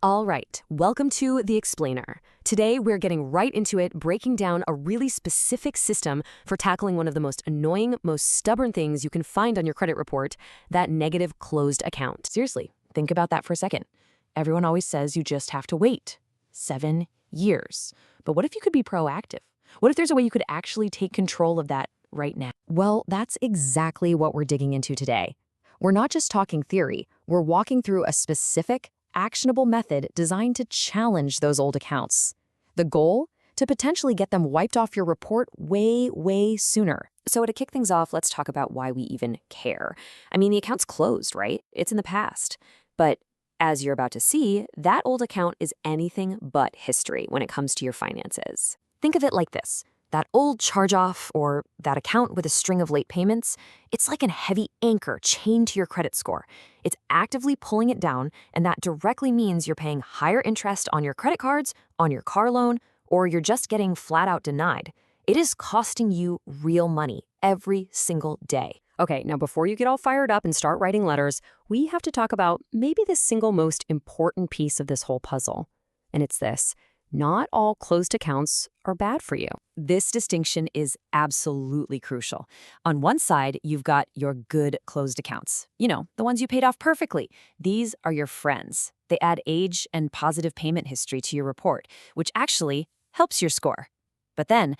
All right, welcome to The Explainer. Today, we're getting right into it, breaking down a really specific system for tackling one of the most annoying, most stubborn things you can find on your credit report, that negative closed account. Seriously, think about that for a second. Everyone always says you just have to wait 7 years. But what if you could be proactive? What if there's a way you could actually take control of that right now? Well, that's exactly what we're digging into today. We're not just talking theory, we're walking through a specific, actionable method designed to challenge those old accounts. The goal? To potentially get them wiped off your report way sooner. So to kick things off, let's talk about why we even care. I mean, the account's closed, right? It's in the past. But as you're about to see, that old account is anything but history when it comes to your finances. Think of it like this. That old charge-off or that account with a string of late payments, it's like a heavy anchor chained to your credit score. It's actively pulling it down, and that directly means you're paying higher interest on your credit cards, on your car loan, or you're just getting flat out denied. It is costing you real money every single day. Okay, now before you get all fired up and start writing letters, we have to talk about maybe the single most important piece of this whole puzzle. And it's this. Not all closed accounts are bad for you. This distinction is absolutely crucial. On one side, you've got your good closed accounts. You know, the ones you paid off perfectly. These are your friends. They add age and positive payment history to your report, which actually helps your score. But then,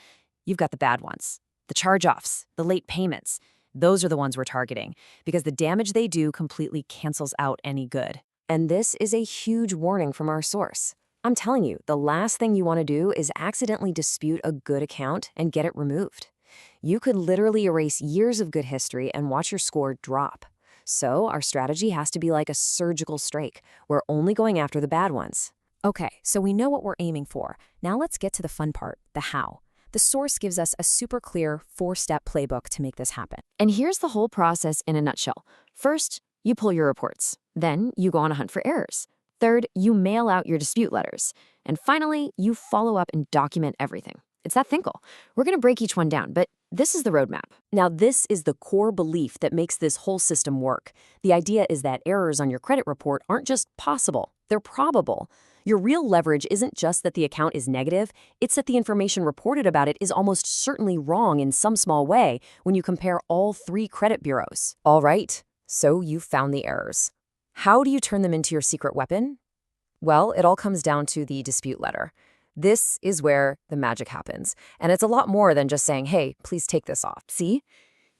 you've got the bad ones. The charge-offs, the late payments. Those are the ones we're targeting, because the damage they do completely cancels out any good. And this is a huge warning from our source. I'm telling you, the last thing you want to do is accidentally dispute a good account and get it removed. You could literally erase years of good history and watch your score drop. So our strategy has to be like a surgical strike. We're only going after the bad ones. Okay, so we know what we're aiming for. Now let's get to the fun part, the how. The source gives us a super clear 4-step playbook to make this happen. And here's the whole process in a nutshell. First, you pull your reports. Then you go on a hunt for errors. Third, you mail out your dispute letters. And finally, you follow up and document everything. It's that simple. We're going to break each one down, but this is the roadmap. Now, this is the core belief that makes this whole system work. The idea is that errors on your credit report aren't just possible, they're probable. Your real leverage isn't just that the account is negative, it's that the information reported about it is almost certainly wrong in some small way when you compare all 3 credit bureaus. All right, so you found the errors. How do you turn them into your secret weapon? Well, it all comes down to the dispute letter. This is where the magic happens. And it's a lot more than just saying, hey, please take this off. See?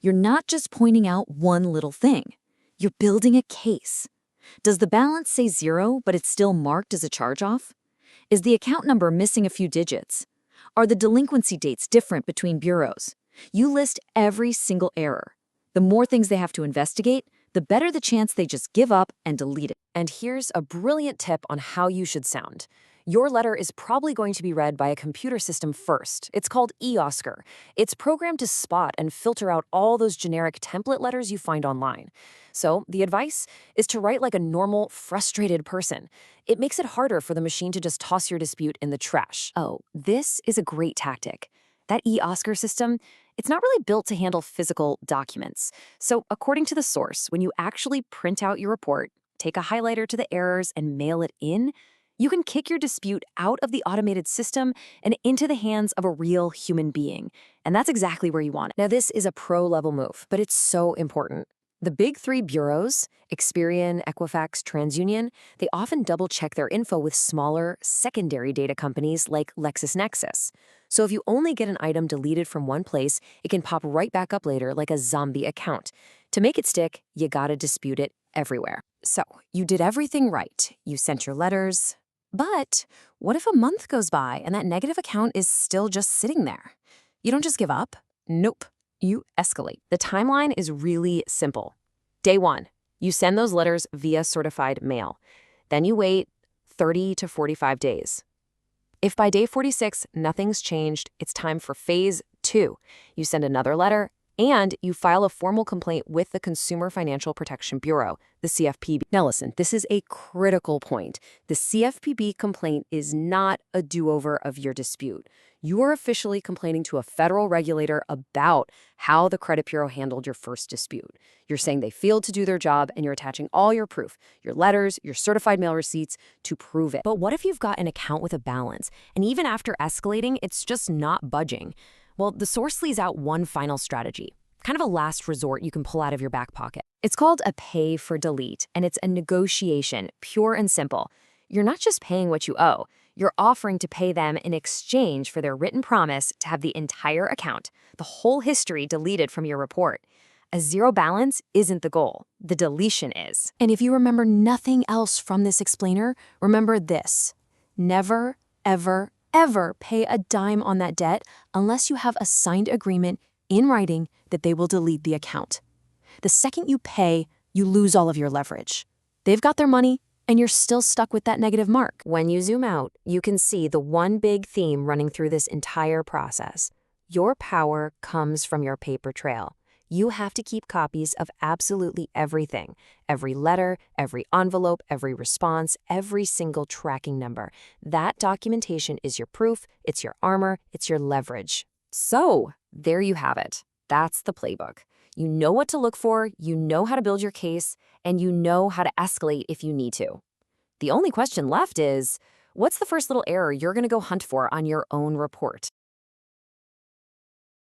You're not just pointing out one little thing. You're building a case. Does the balance say 0, but it's still marked as a charge-off? Is the account number missing a few digits? Are the delinquency dates different between bureaus? You list every single error. The more things they have to investigate, the better the chance they just give up and delete it. And here's a brilliant tip on how you should sound. Your letter is probably going to be read by a computer system first. It's called eOscar. It's programmed to spot and filter out all those generic template letters you find online. So the advice is to write like a normal, frustrated person. It makes it harder for the machine to just toss your dispute in the trash. Oh, this is a great tactic. That eOscar system, it's not really built to handle physical documents. So according to the source, when you actually print out your report, take a highlighter to the errors and mail it in, you can kick your dispute out of the automated system and into the hands of a real human being. And that's exactly where you want it. Now, this is a pro-level move, but it's so important. The big 3 bureaus, Experian, Equifax, TransUnion, they often double-check their info with smaller, secondary data companies like LexisNexis. So if you only get an item deleted from one place, it can pop right back up later like a zombie account. To make it stick, you gotta dispute it everywhere. So you did everything right. You sent your letters. But what if a month goes by and that negative account is still just sitting there? You don't just give up. Nope. You escalate. The timeline is really simple. Day 1, you send those letters via certified mail. Then you wait 30 to 45 days. If by day 46 nothing's changed, it's time for phase 2. You send another letter And you file a formal complaint with the Consumer Financial Protection Bureau, the CFPB. Now listen, this is a critical point. The CFPB complaint is not a do-over of your dispute. You are officially complaining to a federal regulator about how the credit bureau handled your first dispute. You're saying they failed to do their job, and you're attaching all your proof, your letters, your certified mail receipts, to prove it. But what if you've got an account with a balance, and even after escalating, it's just not budging? Well, the source lays out one final strategy, kind of a last resort you can pull out of your back pocket. It's called a pay for delete, and it's a negotiation, pure and simple. You're not just paying what you owe, you're offering to pay them in exchange for their written promise to have the entire account, the whole history deleted from your report. A zero balance isn't the goal, the deletion is. And if you remember nothing else from this explainer, remember this: never, ever, ever pay a dime on that debt unless you have a signed agreement in writing that they will delete the account. The second you pay, you lose all of your leverage. They've got their money, and you're still stuck with that negative mark. When you zoom out, you can see the one big theme running through this entire process. Your power comes from your paper trail. You have to keep copies of absolutely everything. Every letter, every envelope, every response, every single tracking number. That documentation is your proof, it's your armor, it's your leverage. So, there you have it. That's the playbook. You know what to look for, you know how to build your case, and you know how to escalate if you need to. The only question left is, what's the first little error you're going to go hunt for on your own report?